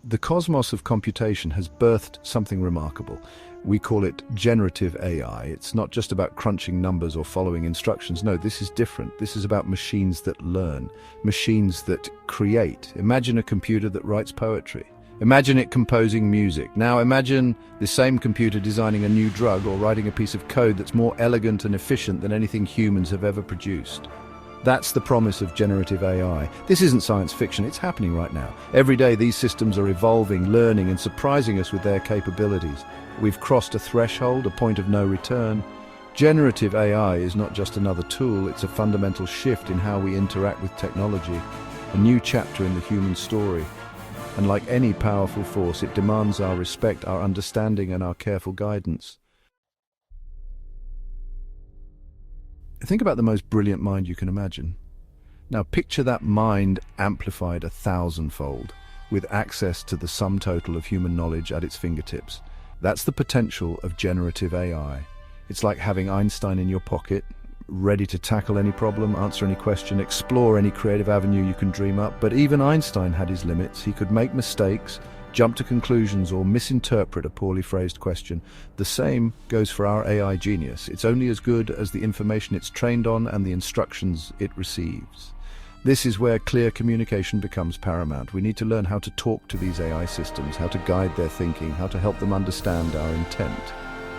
The cosmos of computation has birthed something remarkable. We call it generative AI. It's not just about crunching numbers or following instructions. No, this is different. This is about machines that learn, machines that create. Imagine a computer that writes poetry. Imagine it composing music. Now imagine the same computer designing a new drug or writing a piece of code that's more elegant and efficient than anything humans have ever produced. That's the promise of generative AI. This isn't science fiction, it's happening right now. Every day these systems are evolving, learning and surprising us with their capabilities. We've crossed a threshold, a point of no return. Generative AI is not just another tool, it's a fundamental shift in how we interact with technology, a new chapter in the human story. And like any powerful force, it demands our respect, our understanding and our careful guidance. Think about the most brilliant mind you can imagine. Now picture that mind amplified 1,000-fold, with access to the sum total of human knowledge at its fingertips. That's the potential of generative AI. It's like having Einstein in your pocket, ready to tackle any problem, answer any question, explore any creative avenue you can dream up. But even Einstein had his limits. He could make mistakes, jump to conclusions, or misinterpret a poorly phrased question. The same goes for our AI genius. It's only as good as the information it's trained on and the instructions it receives. This is where clear communication becomes paramount. We need to learn how to talk to these AI systems, how to guide their thinking, how to help them understand our intent.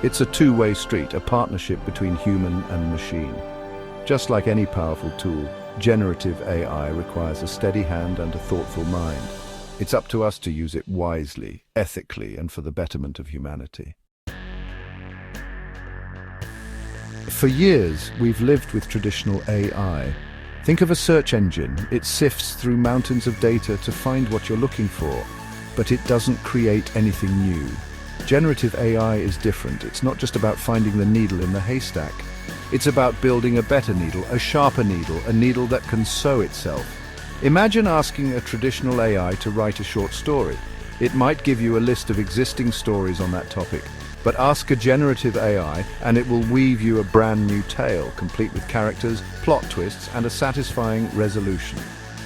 It's a two-way street, a partnership between human and machine. Just like any powerful tool, generative AI requires a steady hand and a thoughtful mind. It's up to us to use it wisely, ethically, and for the betterment of humanity. For years, we've lived with traditional AI. Think of a search engine. It sifts through mountains of data to find what you're looking for, but it doesn't create anything new. Generative AI is different. It's not just about finding the needle in the haystack. It's about building a better needle, a sharper needle, a needle that can sew itself. Imagine asking a traditional AI to write a short story. It might give you a list of existing stories on that topic, but ask a generative AI and it will weave you a brand new tale, complete with characters, plot twists, and a satisfying resolution.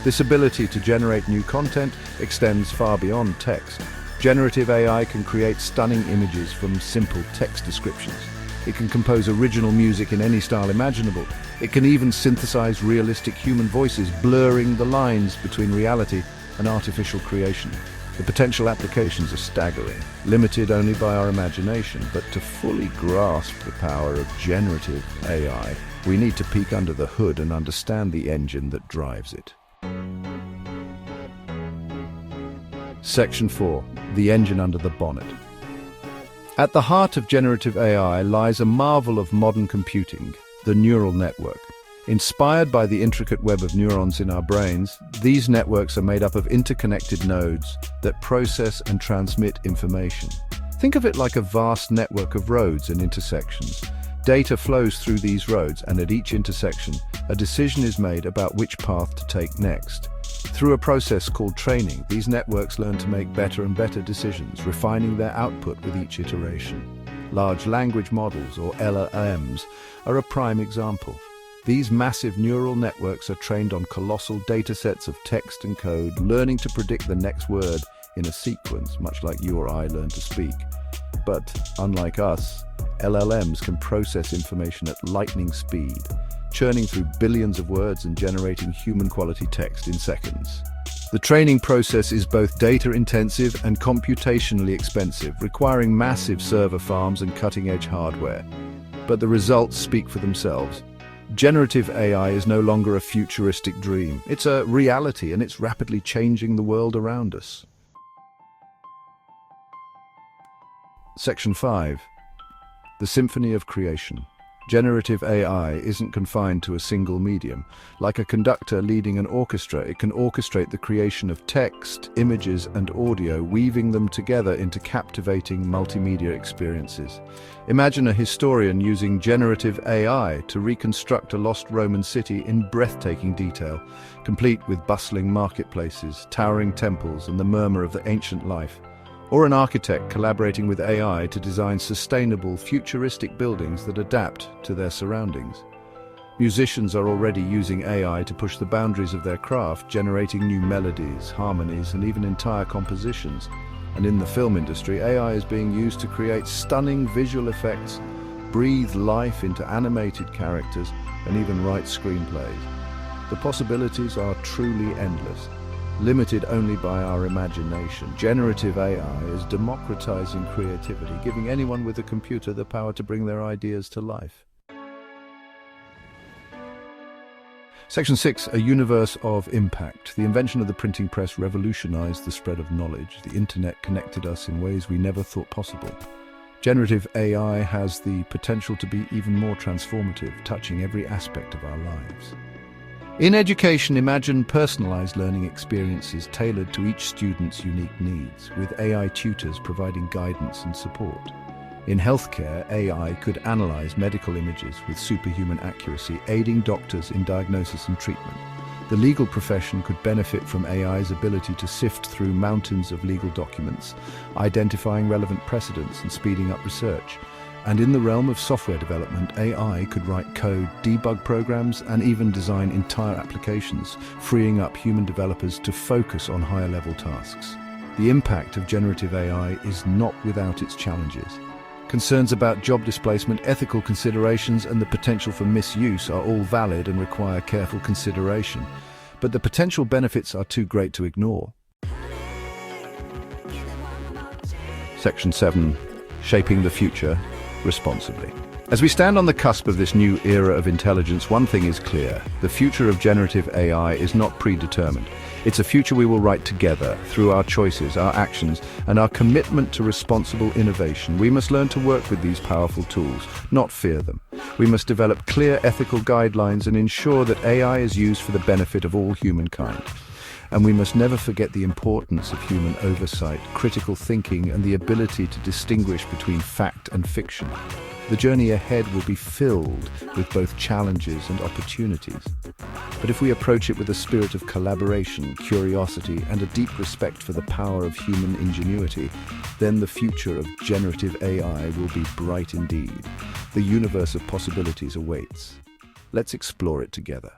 This ability to generate new content extends far beyond text. Generative AI can create stunning images from simple text descriptions. It can compose original music in any style imaginable. It can even synthesize realistic human voices, blurring the lines between reality and artificial creation. The potential applications are staggering, limited only by our imagination. But to fully grasp the power of generative AI, we need to peek under the hood and understand the engine that drives it. Section 4. The engine under the bonnet. At the heart of generative AI lies a marvel of modern computing, the neural network. Inspired by the intricate web of neurons in our brains, these networks are made up of interconnected nodes that process and transmit information. Think of it like a vast network of roads and intersections. Data flows through these roads, and at each intersection, a decision is made about which path to take next. Through a process called training, these networks learn to make better and better decisions, refining their output with each iteration. Large language models, or LLMs, are a prime example. These massive neural networks are trained on colossal datasets of text and code, learning to predict the next word in a sequence, much like you or I learn to speak. But, unlike us, LLMs can process information at lightning speed, churning through billions of words and generating human-quality text in seconds. The training process is both data-intensive and computationally expensive, requiring massive server farms and cutting-edge hardware. But the results speak for themselves. Generative AI is no longer a futuristic dream. It's a reality, and it's rapidly changing the world around us. Section 5. The Symphony of Creation. Generative AI isn't confined to a single medium. Like a conductor leading an orchestra, it can orchestrate the creation of text, images, and audio, weaving them together into captivating multimedia experiences. Imagine a historian using generative AI to reconstruct a lost Roman city in breathtaking detail, complete with bustling marketplaces, towering temples, and the murmur of the ancient life. Or an architect collaborating with AI to design sustainable, futuristic buildings that adapt to their surroundings. Musicians are already using AI to push the boundaries of their craft, generating new melodies, harmonies, and even entire compositions. And in the film industry, AI is being used to create stunning visual effects, breathe life into animated characters, and even write screenplays. The possibilities are truly endless, limited only by our imagination. Generative AI is democratizing creativity, giving anyone with a computer the power to bring their ideas to life. Section 6, a universe of impact. The invention of the printing press revolutionized the spread of knowledge. The internet connected us in ways we never thought possible. Generative AI has the potential to be even more transformative, touching every aspect of our lives. In education, imagine personalized learning experiences tailored to each student's unique needs, with AI tutors providing guidance and support. In healthcare, AI could analyze medical images with superhuman accuracy, aiding doctors in diagnosis and treatment. The legal profession could benefit from AI's ability to sift through mountains of legal documents, identifying relevant precedents and speeding up research. And in the realm of software development, AI could write code, debug programs, and even design entire applications, freeing up human developers to focus on higher-level tasks. The impact of generative AI is not without its challenges. Concerns about job displacement, ethical considerations, and the potential for misuse are all valid and require careful consideration. But the potential benefits are too great to ignore. Section 7. Shaping the future responsibly. As we stand on the cusp of this new era of intelligence, one thing is clear. The future of generative AI is not predetermined. It's a future we will write together through our choices, our actions, and our commitment to responsible innovation. We must learn to work with these powerful tools, not fear them. We must develop clear ethical guidelines and ensure that AI is used for the benefit of all humankind. And we must never forget the importance of human oversight, critical thinking, and the ability to distinguish between fact and fiction. The journey ahead will be filled with both challenges and opportunities. But if we approach it with a spirit of collaboration, curiosity, and a deep respect for the power of human ingenuity, then the future of generative AI will be bright indeed. The universe of possibilities awaits. Let's explore it together.